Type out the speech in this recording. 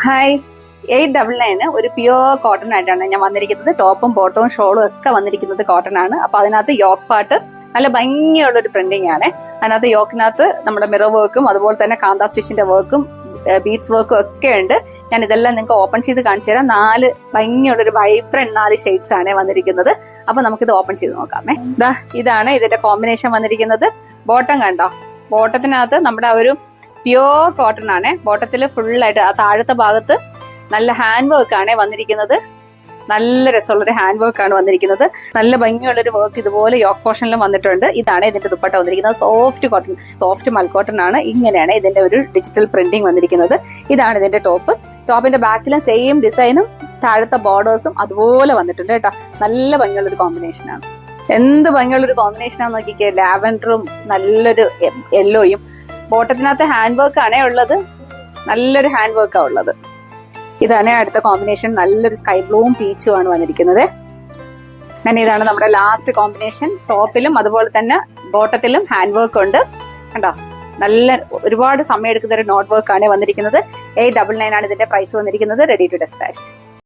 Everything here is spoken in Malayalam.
ഹായ്, 899 ഒരു പ്യുവർ കോട്ടൺ ആയിട്ടാണ് ഞാൻ വന്നിരിക്കുന്നത്. ടോപ്പും ബോട്ടവും ഷോളും ഒക്കെ വന്നിരിക്കുന്നത് കോട്ടൺ ആണ്. അപ്പൊ അതിനകത്ത് യോക്ക് പാർട്ട് നല്ല ഭംഗിയുള്ള ഒരു പ്രിന്റിംഗ് ആണ്. അതിനകത്ത് യോക്കിനകത്ത് നമ്മുടെ മിറർ വർക്കും അതുപോലെ തന്നെ കാന്ത സ്റ്റിച്ചിന്റെ വർക്കും ബീഡ്സ് വർക്കും ഒക്കെ ഉണ്ട്. ഞാൻ ഇതെല്ലാം നിങ്ങൾക്ക് ഓപ്പൺ ചെയ്ത് കാണിച്ചു തരാം. 4 ഭംഗിയുള്ള ഒരു വൈബ്രന്റ് 4 ഷെയ്ഡ്സ് ആണ് വന്നിരിക്കുന്നത്. അപ്പൊ നമുക്കിത് ഓപ്പൺ ചെയ്ത് നോക്കാമേ. ഇതാണ് ഇതിന്റെ കോമ്പിനേഷൻ വന്നിരിക്കുന്നത്. ബോട്ടം കണ്ടോ? ബോട്ടത്തിനകത്ത് നമ്മുടെ ഒരു പ്യുവർ കോട്ടൺ ആണ്. ബോട്ടത്തിൽ ഫുള്ളായിട്ട് ആ താഴത്തെ ഭാഗത്ത് നല്ല ഹാൻഡ് വർക്ക് ആണ് വന്നിരിക്കുന്നത്. നല്ല രസമുള്ളൊരു ഹാൻഡ് വർക്ക് ആണ് വന്നിരിക്കുന്നത്. നല്ല ഭംഗിയുള്ളൊരു വർക്ക് ഇതുപോലെ യോക്ക് പോർഷനിലും വന്നിട്ടുണ്ട്. ഇതാണ് ഇതിന്റെ ദുപ്പട്ട വന്നിരിക്കുന്നത്. സോഫ്റ്റ് കോട്ടൺ, സോഫ്റ്റ് മൽക്കോട്ടൺ ആണ്. ഇങ്ങനെയാണ് ഇതിന്റെ ഒരു ഡിജിറ്റൽ പ്രിന്റിംഗ് വന്നിരിക്കുന്നത്. ഇതാണ് ഇതിന്റെ ടോപ്പ്. ടോപ്പിന്റെ ബാക്കിലും സെയിം ഡിസൈനും താഴത്തെ ബോർഡേഴ്സും അതുപോലെ വന്നിട്ടുണ്ട് കേട്ടോ. നല്ല ഭംഗിയുള്ളൊരു കോമ്പിനേഷനാണ്. എന്ത് ഭംഗിയുള്ളൊരു കോമ്പിനേഷനാന്ന് നോക്കിക്കേ. ലാവൻഡറും നല്ലൊരു യെല്ലോയും. ബോട്ടത്തിനകത്ത് ഹാൻഡ് വർക്ക് ആണേ ഉള്ളത്. നല്ലൊരു ഹാൻഡ് വർക്കാണ് ഉള്ളത്. ഇതാണ് അടുത്ത കോമ്പിനേഷൻ. നല്ലൊരു സ്കൈ ബ്ലൂവും പീച്ചും ആണ് വന്നിരിക്കുന്നത്. ഇതാണ് നമ്മുടെ ലാസ്റ്റ് കോമ്പിനേഷൻ. ടോപ്പിലും അതുപോലെ തന്നെ ബോട്ടത്തിലും ഹാൻഡ് വർക്ക് ഉണ്ട് കണ്ടോ. നല്ല ഒരുപാട് സമയം എടുക്കുന്ന ഒരു നോട്ട് വർക്ക് ആണ് വന്നിരിക്കുന്നത്. 899 ആണ് ഇതിന്റെ പ്രൈസ് വന്നിരിക്കുന്നത്. Ready to dispatch.